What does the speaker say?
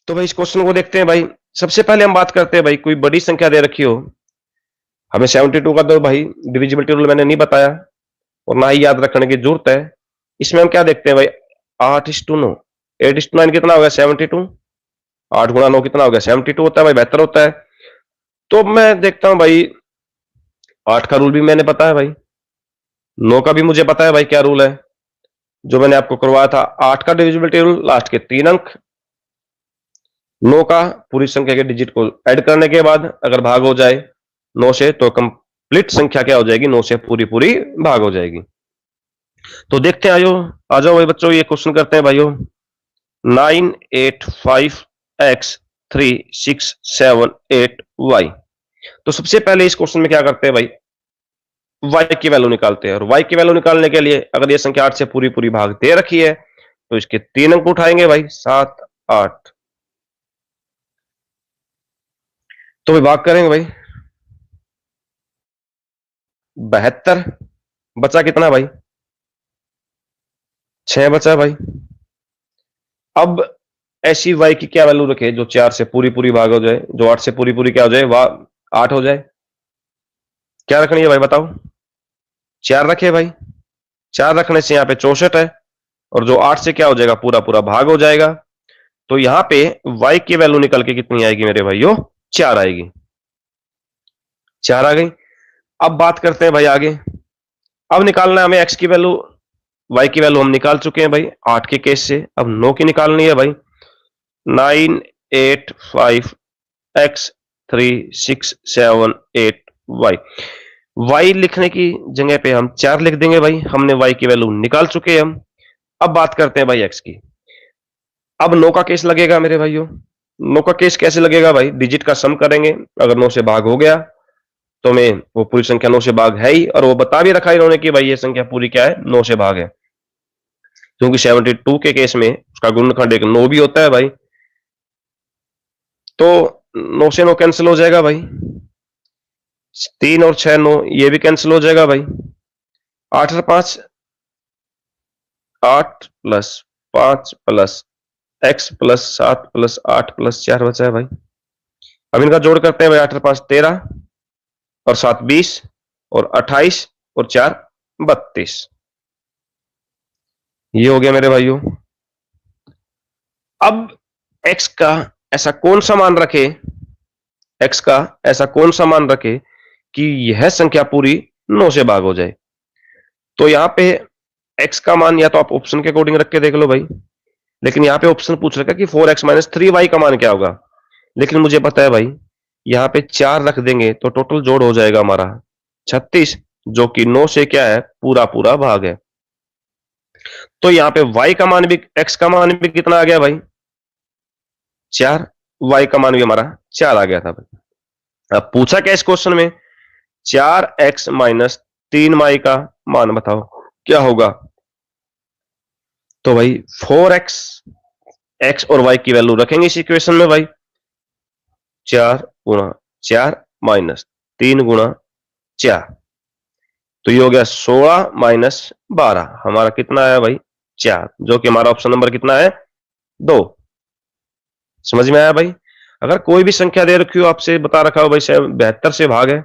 तो भाई इस क्वेश्चन को देखते हैं भाई। सबसे पहले हम बात करते हैं भाई, कोई बड़ी संख्या दे रखी हो, हमें 72 का तो भाई डिविजिबिलिटी रूल मैंने नहीं बताया और ना ही याद रखने की जरूरत है। इसमें हम क्या देखते हैं भाई, 8:9, 8:9 कितना हो गया 72, 8 × 9 कितना हो गया 72 होता है भाई, बेहतर होता है। तो मैं देखता हूं भाई, 8 का रूल भी मैंने पता है भाई, 9 का भी मुझे पता है भाई क्या रूल है, जो मैंने आपको करवाया था। 8 का डिविजिबिलिटी रूल, लास्ट के 3 अंक, 9 का पूरी संख्या के डिजिट को ऐड करने के बाद अगर भाग हो जाए 9 से, तो कंप्लीट संख्या क्या हो जाएगी, 9 से पूरी पूरी भाग हो जाएगी। तो देखते हैं, आयो आ जाओ भाई बच्चों, ये क्वेश्चन करते हैं भाइयों। 985x367 8y। तो सबसे पहले इस क्वेश्चन में क्या करते हैं भाई, y की वैल्यू निकालते हैं। और y की वैल्यू निकालने के लिए अगर ये संख्या 8 से पूरी पूरी भाग दे रखी है तो इसके 3 अंक उठाएंगे भाई, 7 8। तो भाई भाग करेंगे भाई, 72 बचा कितना भाई, 6 बचा भाई। अब ऐसी y की क्या वैल्यू रखे जो 4 से पूरी पूरी भाग हो जाए, जो 8 से पूरी पूरी क्या हो जाए, वह 8 हो जाए। क्या रखनी है भाई बताओ, 4 रखे भाई। 4 रखने से यहाँ पे 64 है, और जो 8 से क्या हो जाएगा, पूरा पूरा भाग हो जाएगा। तो यहाँ पे y की वैल्यू निकल के कितनी आएगी मेरे भाइयों, 4 आएगी। 4 आ गई। अब बात करते हैं भाई आगे। अब निकालना है हमें x की वैल्यू, y की वैल्यू हम निकाल चुके हैं भाई 8 के केस से, अब 9 की निकालनी है भाई। 985x367 8y। y लिखने की जगह पे हम 4 लिख देंगे भाई, हमने y की वैल्यू निकाल चुके हैं हम। अब बात करते हैं भाई x की। अब 9 का केस लगेगा मेरे भाइयों। 9 का केस कैसे लगेगा भाई, डिजिट का सम करेंगे, अगर 9 से भाग हो गया तो मैं वो पूरी संख्या 9 से भाग है ही, और वो बता भी रखा इन्होंने कि भाई ये संख्या पूरी क्या है, 9 से भाग है। क्योंकि 72 के केस में उसका गुणनखंड एक 9 भी होता है भाई। तो 9 से 9 कैंसिल हो जाएगा भाई, 3 और 6 9, ये भी कैंसिल हो जाएगा भाई। 8 और 5 8 plus 5 plus x plus 7 plus 8 plus 4 बचा है भाई। अब इनका जोड़ करते हैं भाई, 8 और 5 13 और 7 20 और 28 और 4 32। ये हो गया मेरे भाइयों। अब x का ऐसा कौन सा मान रखे, x का ऐसा कौन सा मान रखे कि यह संख्या पूरी 9 से भाग हो जाए। तो यहां पे x का मान या तो आप ऑप्शन के अकॉर्डिंग रख के देख लो भाई, लेकिन यहाँ पे ऑप्शन पूछ रखा कि 4x - 3y का मान क्या होगा। लेकिन मुझे पता है भाई, यहाँ पे 4 रख देंगे तो टोटल जोड़ हो जाएगा हमारा 36, जो कि 9 से क्या है, पूरा पूरा भाग है। तो यहाँ पे y का मान भी, x का मान भी कितना आ गया भाई, 4, y का मान भी हमारा 4 आ गया था भाई। अब पूछा क्या इस क्वेश्चन में, 4x - 3y का मान बताओ क्या होगा। तो भाई 4x, x और y की वैल्यू रखेंगे इस इक्वेशन में भाई, 4 गुणा 4 माइनस 3 गुणा 4, तो ये हो गया 16 माइनस 12, हमारा कितना आया भाई 4, जो कि हमारा ऑप्शन नंबर कितना है 2। समझ में आया भाई। अगर कोई भी संख्या दे रखी हो, आपसे बता रखा हो भाई 72 से भाग है,